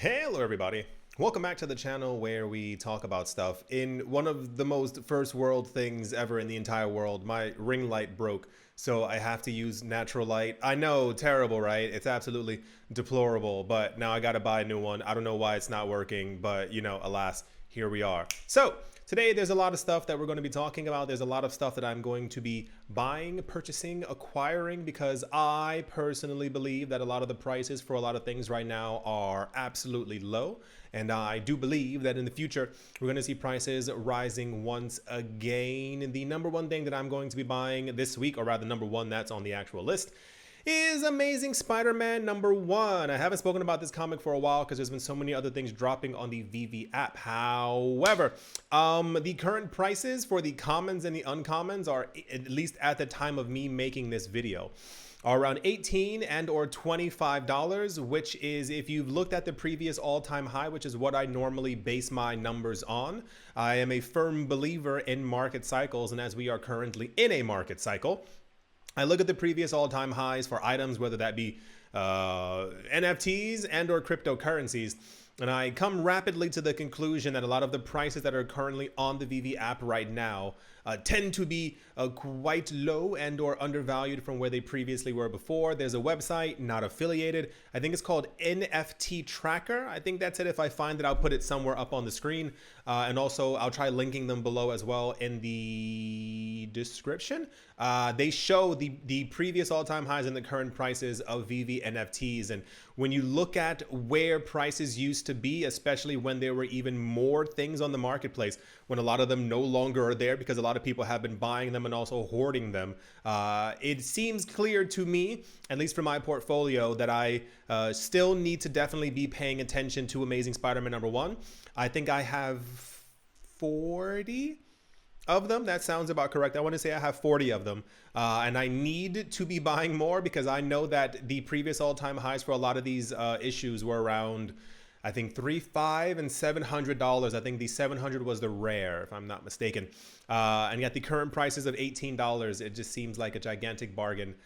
Hello everybody, welcome back to the channel where we talk about stuff. In one of the most first world things ever in the entire world, my ring light broke, so I have to use natural light. I know, terrible, right? It's absolutely deplorable, but now I gotta buy a new one. I don't know why it's not working, but you know, alas, here we are. So today there's a lot of stuff that we're going to be talking about. There's a lot of stuff that I'm going to be buying, purchasing, acquiring, because I personally believe that a lot of the prices for a lot of things right now are absolutely low. And I do believe that in the future, we're going to see prices rising once again. The number one thing that I'm going to be buying this week, or rather number one that's on the actual list, is Amazing Spider-Man #1. I haven't spoken about this comic for a while because there's been so many other things dropping on the Veve app. However, the current prices for the commons and the uncommons are, at least at the time of me making this video, are around $18 and or $25, which is, if you've looked at the previous all-time high, which is what I normally base my numbers on. I am a firm believer in market cycles, and as we are currently in a market cycle, I look at the previous all-time highs for items, whether that be NFTs and or cryptocurrencies, and I come rapidly to the conclusion that a lot of the prices that are currently on the Veve app right now tend to be quite low and or undervalued from where they previously were before. There's a website, not affiliated. I think it's called NFT Tracker. I think that's it. If I find it, I'll put it somewhere up on the screen. And also I'll try linking them below as well in the description. They show the previous all-time highs and the current prices of Veve NFTs. And when you look at where prices used to be, especially when there were even more things on the marketplace, when a lot of them no longer are there because a lot of people have been buying them and also hoarding them, it seems clear to me, at least for my portfolio, that I still need to definitely be paying attention to Amazing Spider-Man #1. I think I have 40 of them. That sounds about correct. I want to say I have 40 of them, and I need to be buying more because I know that the previous all-time highs for a lot of these issues were around, I think, $300, $500, and $700. I think the 700 was the rare, if I'm not mistaken. And yet the current prices of $18, it just seems like a gigantic bargain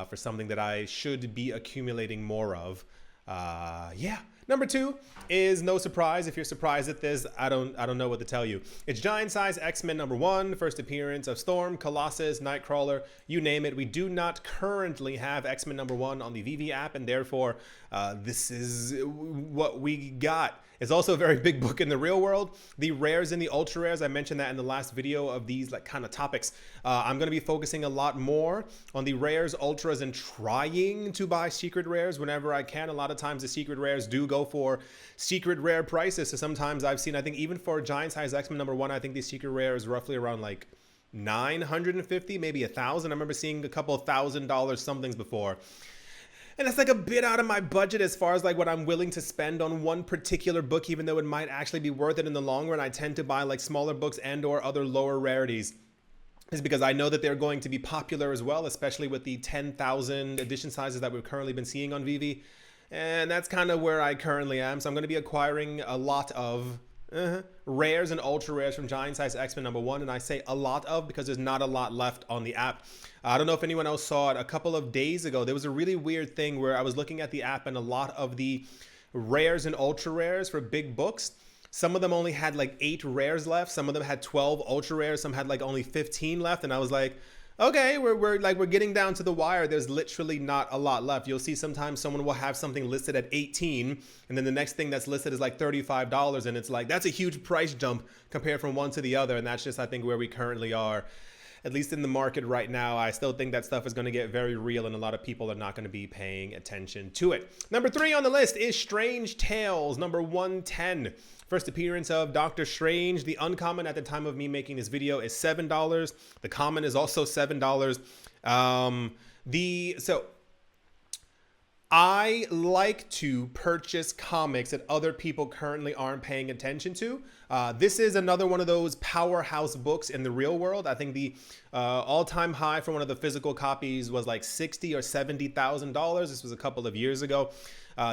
for something that I should be accumulating more of. Yeah. Number two is, no surprise. If you're surprised at this, I don't know what to tell you. It's giant size XMen #1, first appearance of Storm, Colossus, Nightcrawler, you name it. We do not currently have XMen #1 on the Veve app, and therefore this is what we got. It's also a very big book in the real world. The rares and the ultra rares, I mentioned that in the last video of these like kind of topics. I'm going to be focusing a lot more on the rares, ultras, and trying to buy secret rares whenever I can. A lot of times the secret rares do go for secret rare prices. So sometimes I've seen, I think even for giant size XMen #1, I think the secret rare is roughly around like 950, maybe 1,000. I remember seeing a couple $1,000 somethings before. And it's like a bit out of my budget as far as like what I'm willing to spend on one particular book, even though it might actually be worth it in the long run. I tend to buy like smaller books and or other lower rarities, is because I know that they're going to be popular as well, especially with the 10,000 edition sizes that we've currently been seeing on Veve. And that's kind of where I currently am. So I'm going to be acquiring a lot of rares and ultra rares from giant size XMen #1, and I say a lot of because there's not a lot left on the app. I don't know if anyone else saw it a couple of days ago. There was a really weird thing where I was looking at the app and a lot of the rares and ultra rares for big books, some of them only had like 8 rares left, some of them had 12 ultra rares, some had like only 15 left, and I was like, okay, we're getting down to the wire. There's literally not a lot left. You'll see sometimes someone will have something listed at 18, and then the next thing that's listed is like $35, and it's like, that's a huge price jump compared from one to the other. And that's just, I think, where we currently are, at least in the market right now. I still think that stuff is going to get very real, and a lot of people are not going to be paying attention to it. Number 3 on the list is Strange Tales #110. First appearance of Doctor Strange. The uncommon at the time of me making this video is $7. The common is also $7. So I like to purchase comics that other people currently aren't paying attention to. This is another one of those powerhouse books in the real world. I think the all-time high for one of the physical copies was like $60,000 or $70,000. This was a couple of years ago.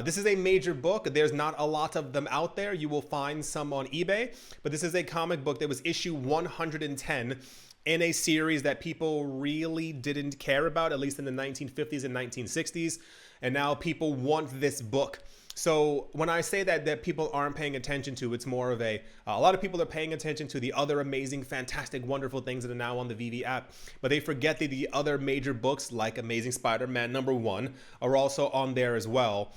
This is a major book. There's not a lot of them out there. You will find some on eBay, but this is a comic book that was issue 110 in a series that people really didn't care about, at least in the 1950s and 1960s. And now people want this book. So when I say that people aren't paying attention to, it's more of a lot of people are paying attention to the other amazing, fantastic, wonderful things that are now on the Veve app, but they forget that the other major books like Amazing Spider-Man #1 are also on there as well.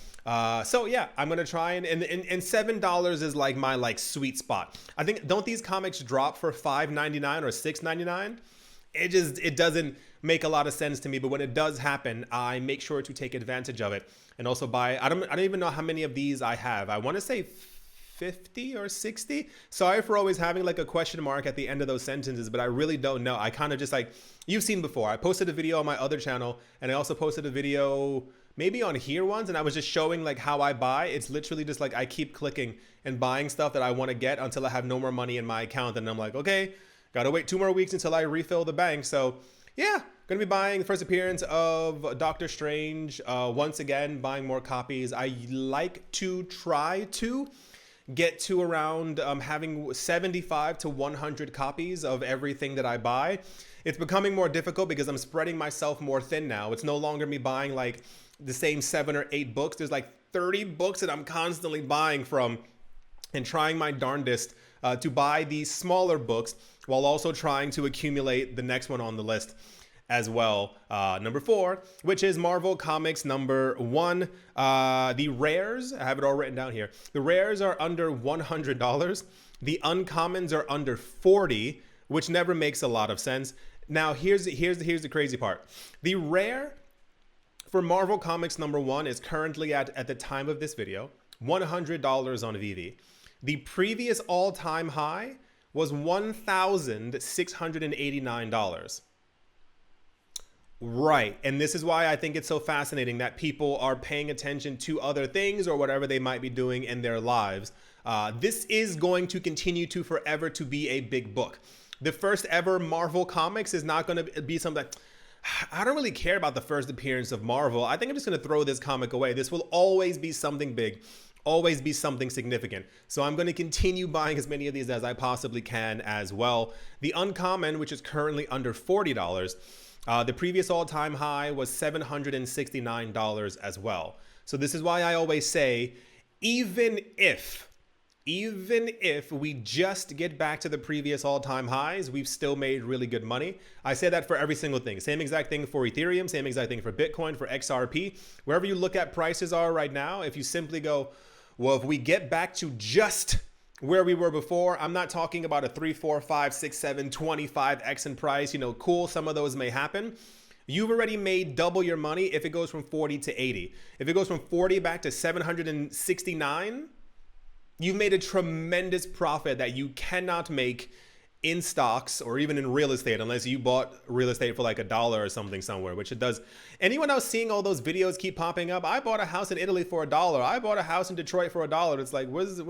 So yeah, I'm gonna try and $7 is like my sweet spot. I think, don't these comics drop for $5.99 or $6.99? It doesn't make a lot of sense to me, but when it does happen, I make sure to take advantage of it and also buy. I don't even know how many of these I have. I want to say 50 or 60. Sorry for always having a question mark at the end of those sentences, but I really don't know. I kind of just you've seen before. I posted a video on my other channel, and I also posted a video maybe on here once, and I was just showing how I buy. It's literally just I keep clicking and buying stuff that I want to get until I have no more money in my account, and I'm like, okay, gotta wait 2 more weeks until I refill the bank. So yeah, gonna be buying the first appearance of Doctor Strange. Once again, buying more copies. I like to try to get to around having 75 to 100 copies of everything that I buy. It's becoming more difficult because I'm spreading myself more thin now. It's no longer me buying the same 7 or 8 books. There's 30 books that I'm constantly buying from, and trying my darndest to buy these smaller books while also trying to accumulate the next one on the list as well. Number 4, which is Marvel Comics #1. The rares, I have it all written down here. The rares are under $100. The uncommons are under 40, which never makes a lot of sense. Now, here's the crazy part. The rare for Marvel Comics #1 is currently at the time of this video, $100 on Veve. The previous all-time high was $1,689. Right, and this is why I think it's so fascinating that people are paying attention to other things or whatever they might be doing in their lives. This is going to continue to forever to be a big book. The first ever Marvel Comics is not going to be something. I don't really care about the first appearance of Marvel. I think I'm just going to throw this comic away. This will always be something big, always be something significant. So I'm going to continue buying as many of these as I possibly can as well. The uncommon, which is currently under $40, the previous all-time high was $769 as well. So this is why I always say, even if we just get back to the previous all-time highs, we've still made really good money. I say that for every single thing. Same exact thing for Ethereum, same exact thing for Bitcoin, for XRP. Wherever you look at prices are right now, if you simply go, well, if we get back to just where we were before, I'm not talking about a 3, 4, 5, 6, 7, 25x in price. Cool, some of those may happen. You've already made double your money if it goes from 40 to 80. If it goes from 40 back to 769, you've made a tremendous profit that you cannot make in stocks or even in real estate, unless you bought real estate for $1 or something somewhere, which it does. Anyone else seeing all those videos keep popping up? I bought a house in Italy for $1. I bought a house in Detroit for $1. It's like, what's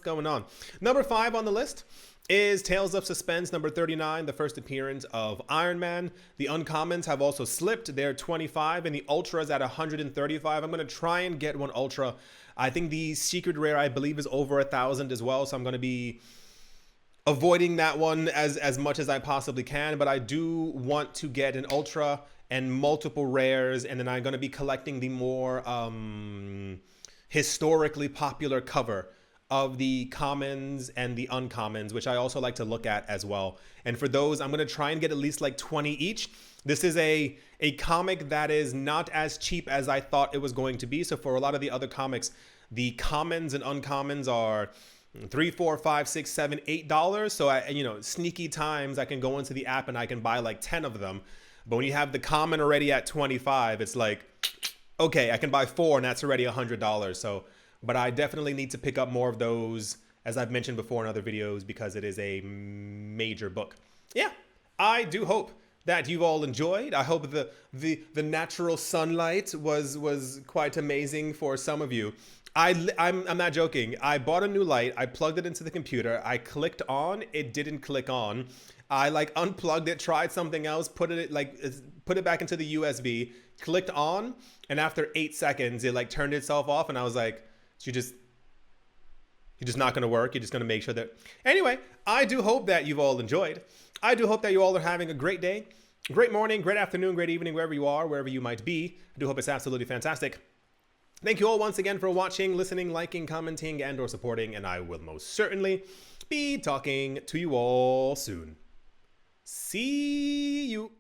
going on? Number 5 on the list is Tales of Suspense #39, the first appearance of Iron Man. The uncommons have also slipped. They're 25 and the ultras at 135. I'm going to try and get one ultra. I think the secret rare, I believe, is over 1,000 as well. So I'm going to be avoiding that one as much as I possibly can. But I do want to get an ultra and multiple rares. And then I'm going to be collecting the more historically popular cover of the commons and the uncommons, which I also like to look at as well. And for those, I'm going to try and get at least 20 each. This is a comic that is not as cheap as I thought it was going to be. So for a lot of the other comics, the commons and uncommons are $3, $4, $5, $6, $7, $8. So sneaky times I can go into the app and I can buy 10 of them. But when you have the common already at 25, it's like, okay, I can buy 4 and that's already $100. So, but I definitely need to pick up more of those, as I've mentioned before in other videos, because it is a major book. Yeah, I do hope that you've all enjoyed. I hope the natural sunlight was quite amazing for some of you. I'm not joking. I bought a new light. I plugged it into the computer. I clicked on. It didn't click on. I unplugged it, tried something else, put it back into the USB, clicked on, and after 8 seconds, it turned itself off, and I was like, you're just not going to work. You're just going to make sure that. Anyway, I do hope that you've all enjoyed. I do hope that you all are having a great day, great morning, great afternoon, great evening, wherever you are, wherever you might be. I do hope it's absolutely fantastic. Thank you all once again for watching, listening, liking, commenting, and or supporting, and I will most certainly be talking to you all soon. See you.